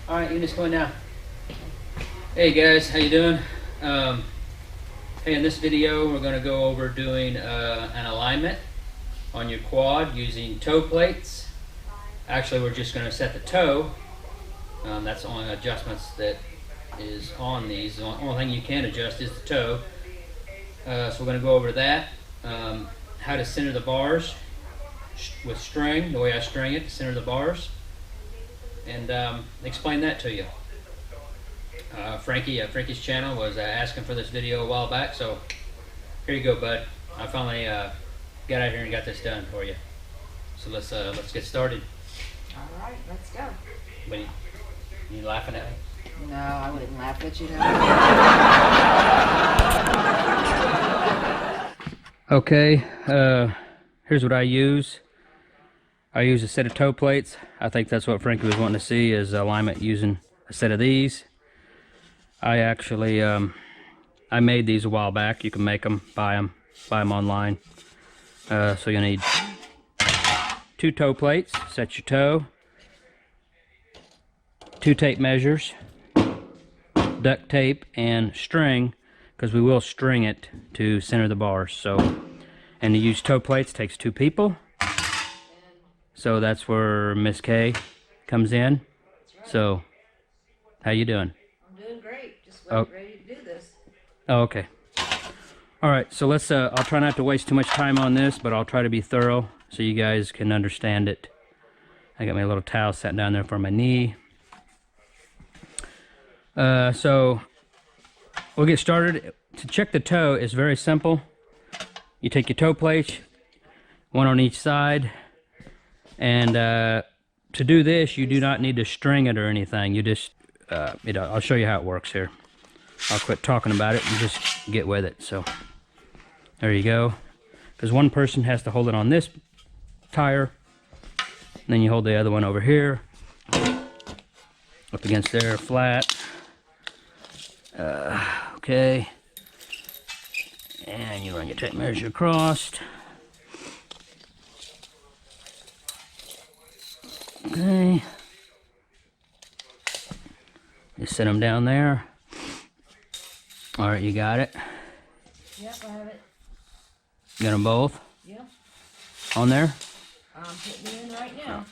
Alright, unit's going now. Hey guys, how you doing? Hey, in this video we're going to go over doing an alignment on your quad using toe plates. Actually, we're just going to set the toe. That's the only adjustments that is on these. The only thing you can adjust is the toe. So we're going to go over that. How to center the bars with string, the way I string it to center the bars, and explain that to you. Frankie's channel was asking for this video a while back, so here you go, bud. I finally got out here and got this done for you. So let's get started. All right, let's go. What, you laughing at me? No, I wouldn't laugh at you. Okay, here's what I use. I use a set of toe plates. I think that's what Frankie was wanting to see, is alignment using a set of these. I actually, I made these a while back. You can make them, buy them online. So you'll need 2 toe plates, set your toe, 2 tape measures, duct tape, and string, because we will string it to center the bars. So, and to use toe plates takes 2 people. So that's where Miss K comes in. So, how you doing? I'm doing great. Just ready to do this. Oh, okay. All right, so let's, I'll try not to waste too much time on this, but I'll try to be thorough so you guys can understand it. I got my little towel sat down there for my knee. So we'll get started. To check the toe is very simple. You take your toe plates, 1 on each side, and to do this, you do not need to string it or anything. You just, I'll show you how it works here. I'll quit talking about it and just get with it. So there you go. Because one person has to hold it on this tire, and then you hold the other one over here, up against there, flat. Okay. And you run your tape measure across. Okay. Just set them down there. All right, you got it? Yep, I have it. You got them both? Yep. On there? I'm putting it in right now.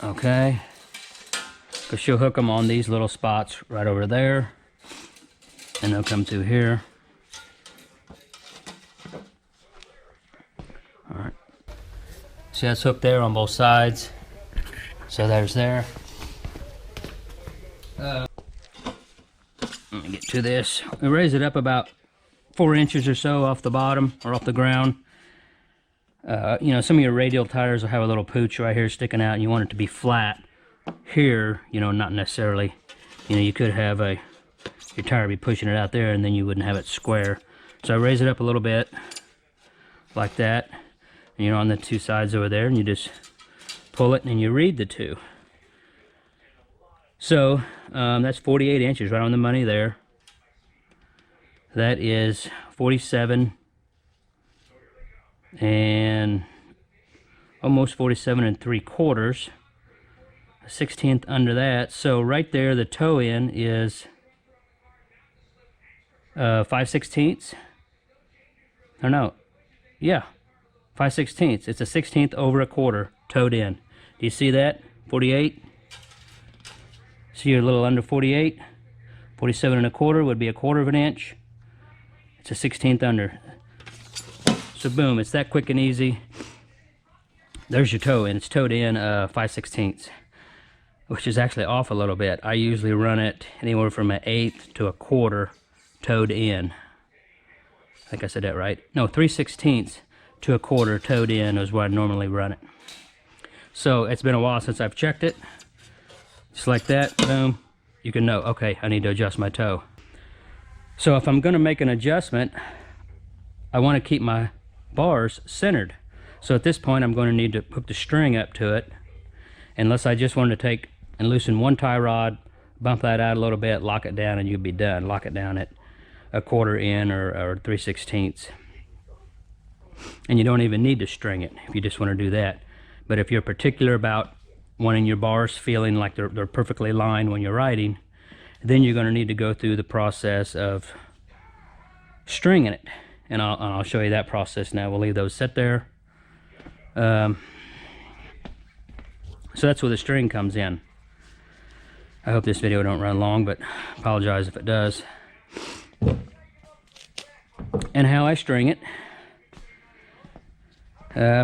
Okay. Because she'll hook them on these little spots right over there. And they'll come through here. All right. See, that's hooked there on both sides. So there's there. Let me get to this. We raise it up about 4 inches or so off the bottom or off the ground. You know, some of your radial tires will have a little pooch right here sticking out, and you want it to be flat here. You know, not necessarily. You know, you could have your tire be pushing it out there, and then you wouldn't have it square. So I raise it up a little bit, like that. And you're on the 2 sides over there, and you just pull it, and you read the 2. So that's 48 inches, right on the money there. That is 47 and almost 47 3/4, a 1/16 under that. So right there, the toe in is 5/16. Or no, yeah, 5/16. It's a 1/16 over a quarter toed in. Do you see that? 48. See, you're a little under 48. 47 1/4 would be 1/4 of an inch. It's a 1/16 under. So boom, it's that quick and easy. There's your toe in. It's toed in 5/16, which is actually off a little bit. I usually run it anywhere from an 1/8 to a 1/4 toed in. I think I said that right. No, 3/16 to a 1/4 toed in is where I normally run it. So it's been a while since I've checked it. Just like that, boom, you can know, okay, I need to adjust my toe. So if I'm going to make an adjustment, I want to keep my bars centered. So at this point, I'm going to need to hook the string up to it, unless I just wanted to take and loosen one tie rod, bump that out a little bit, lock it down, and you'll be done. Lock it down at a 1/4 in or 3/16. And you don't even need to string it if you just want to do that. But if you're particular about wanting your bars feeling like they're perfectly lined when you're riding, then you're going to need to go through the process of stringing it. And I'll show you that process now. We'll leave those set there. So that's where the string comes in. I hope this video don't run long, but apologize if it does. And how I string it.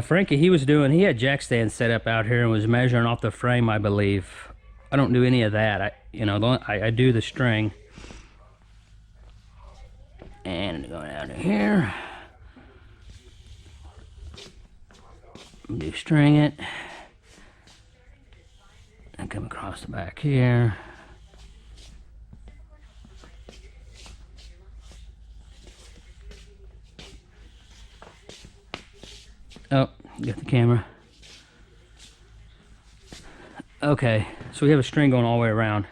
Frankie, he had jack stands set up out here and was measuring off the frame, I believe. I don't do any of that. I do the string. And go down to here. Do string it. And come across the back here. Oh, got the camera. Okay, so we have a string going all the way around.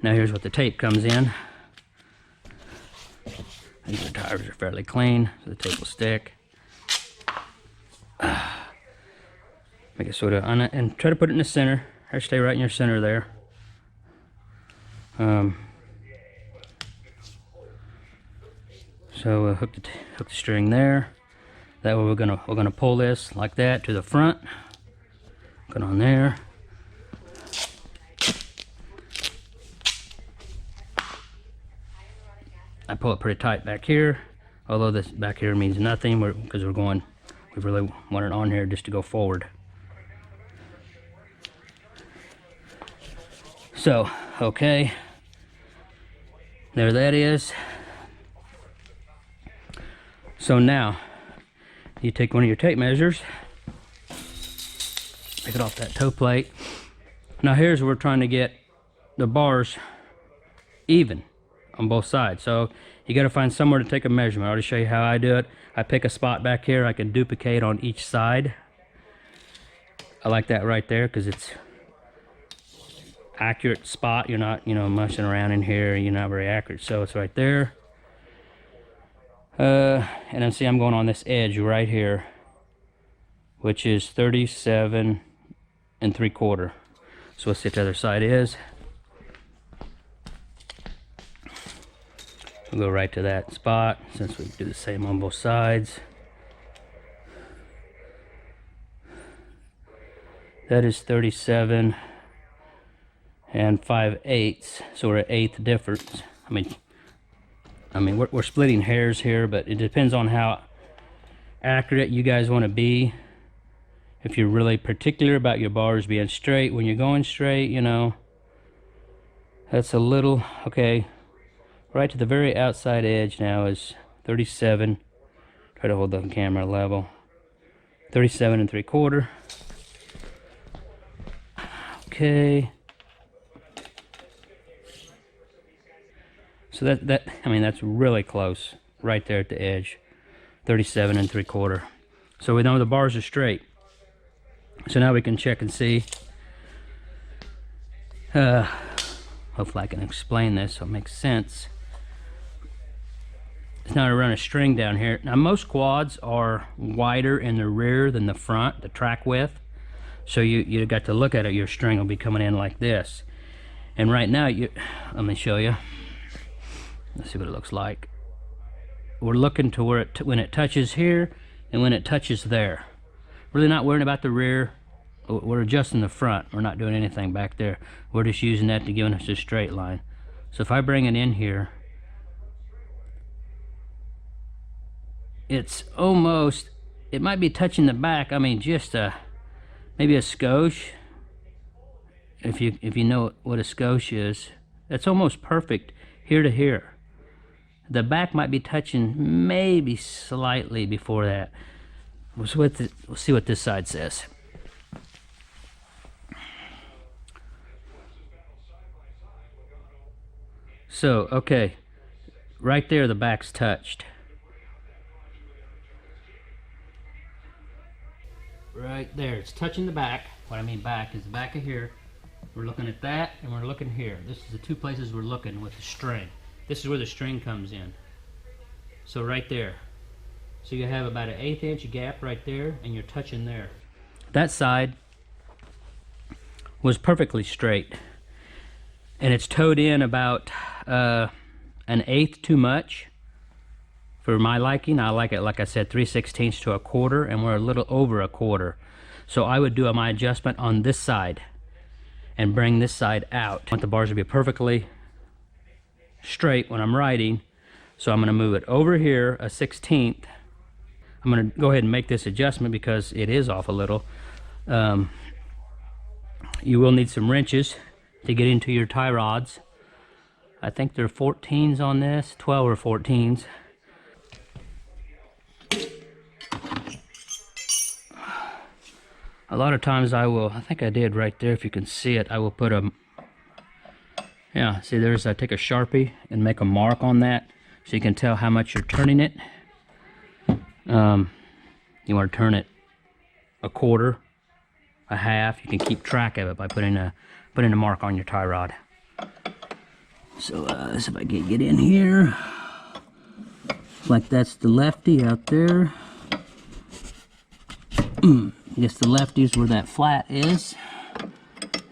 Now here's what the tape comes in. These tires are fairly clean, so the tape will stick. Make it sort of on it, and try to put it in the center, or stay right in your center there. So we'll hook the string there. That way we're gonna pull this like that to the front. Put it on there. I pull it pretty tight back here, although this back here means nothing because we really want it on here just to go forward. So, okay, there that is. So now, you take one of your tape measures, take it off that toe plate. Now here's where we're trying to get the bars even on both sides. So you got to find somewhere to take a measurement. I'll just show you how I do it. I pick a spot back here I can duplicate on each side. I like that right there because it's accurate spot. You're not, mushing around in here. You're not very accurate. So it's right there. And then see, I'm going on this edge right here, which is 37 3/4. So let's see what the other side is. We'll go right to that spot since we do the same on both sides. That is 37 5/8, so we're at eighth difference. I mean we're splitting hairs here, but it depends on how accurate you guys want to be. If you're really particular about your bars being straight when you're going straight, that's a little, okay. Right to the very outside edge now is 37. Try to hold the camera level. 37 3/4. Okay. So that's really close. Right there at the edge. 37 3/4. So we know the bars are straight. So now we can check and see. Hopefully I can explain this so it makes sense. It's now to run a string down here. Now most quads are wider in the rear than the front, the track width. So you got to look at it, your string will be coming in like this. And right now, let me show you. Let's see what it looks like. We're looking to where when it touches here and when it touches there. Really not worrying about the rear. We're adjusting the front. We're not doing anything back there. We're just using that to give us a straight line. So if I bring it in here, it's almost, it might be touching the back. I mean, just maybe a skosh. If you know what a skosh is, that's almost perfect here to here. The back might be touching maybe slightly before that. We'll see what this side says. So, okay, right there the back's touched. Right there, it's touching the back. What I mean back is the back of here. We're looking at that and we're looking here. This is the two places we're looking with the string. This is where the string comes in. So right there. So you have about an 1/8 inch gap right there, and you're touching there. That side was perfectly straight, and it's towed in about an 1/8 too much for my liking. I like it, like I said, 3/16 to a quarter, and we're a little over a quarter. So I would do my adjustment on this side and bring this side out. I want the bars to be perfectly straight when I'm riding, so I'm going to move it over here a 1/16. I'm going to go ahead and make this adjustment because it is off a little. You will need some wrenches to get into your tie rods. I think they're 14s on this, 12 or 14s. A lot of times I think I did right there, if you can see it, I will put a, yeah, see there's, I take a Sharpie and make a mark on that so you can tell how much you're turning it. You want to turn it a quarter, a half. You can keep track of it by putting a mark on your tie rod. So if I get in here, like that's the lefty out there. I guess the lefty is where that flat is.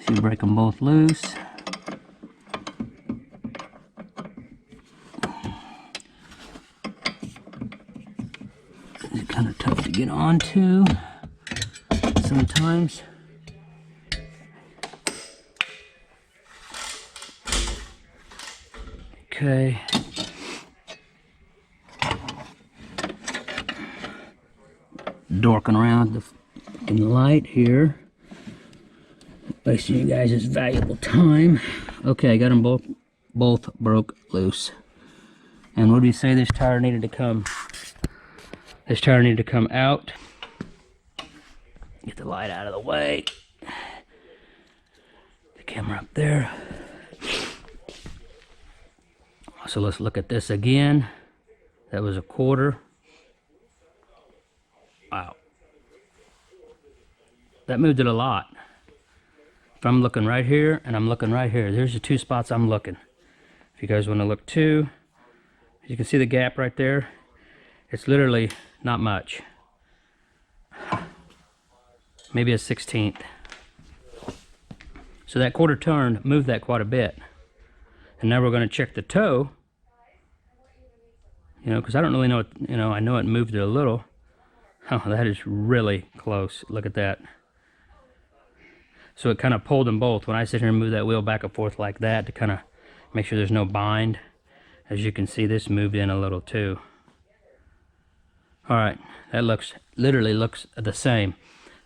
So you break them both loose. It's kind of tough to get onto sometimes. Okay. Dorking around the light here, wasting you guys' valuable time. Okay, I got them both broke loose. And what do you say this tire needed to come? This tire needed to come out. Get the light out of the way. The camera up there. So let's look at this again. That was a quarter. Wow. That moved it a lot. If I'm looking right here and I'm looking right here, there's the two spots I'm looking. If you guys want to look too, you can see the gap right there. It's literally not much. Maybe a 1/16. So that quarter turn moved that quite a bit. And now we're going to check the toe. You know, because I don't really know, I know it moved it a little. Oh, that is really close. Look at that. So it kind of pulled them both. When I sit here and move that wheel back and forth like that to kind of make sure there's no bind. As you can see, this moved in a little too. All right, that literally looks the same.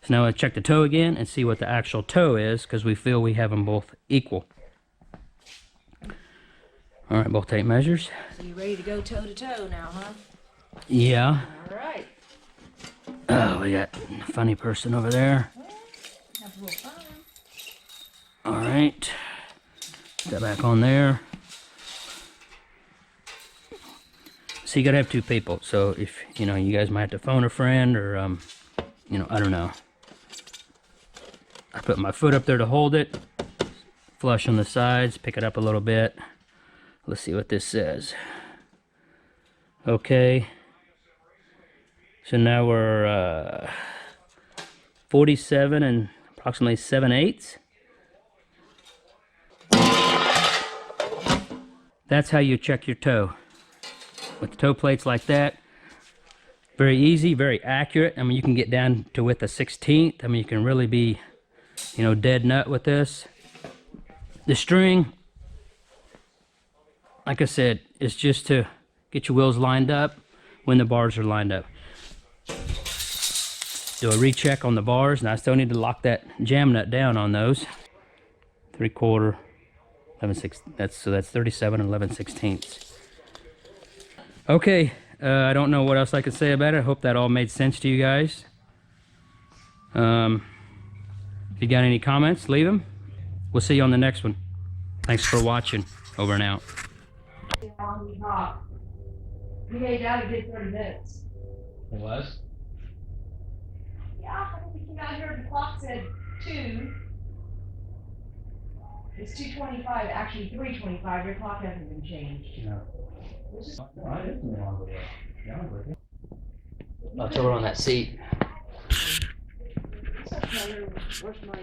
So now I'll check the toe again and see what the actual toe is, because we feel we have them both equal. All right, both tape measures. So you ready to go toe to toe now, huh? Yeah. All right. Oh, we got a funny person over there. Well, have a little fun. All right. Got back on there. So you gotta have two people. So if, you guys might have to phone a friend or, I don't know. I put my foot up there to hold it. Flush on the sides, pick it up a little bit. Let's see what this says. Okay. So now we're 47 and approximately 7/8. That's how you check your toe. With the toe plates like that. Very easy, very accurate. I mean, you can get down to with a 1/16. I mean, you can really be, dead nut with this. The string, like I said, is just to get your wheels lined up when the bars are lined up. Do a recheck on the bars, and I still need to lock that jam nut down on those. 3/4, 11/6. That's 37 and 11/16. Okay, I don't know what else I could say about it. I hope that all made sense to you guys. If you got any comments, leave them. We'll see you on the next one. Thanks for watching. Over and out. You made out a good 30 minutes. It was? Yeah, I think we came out here, the clock said 2. It's 2:25, actually 3:25. Your clock hasn't been changed. No. Which is I didn't know. Oh, it's over on that seat. Where's my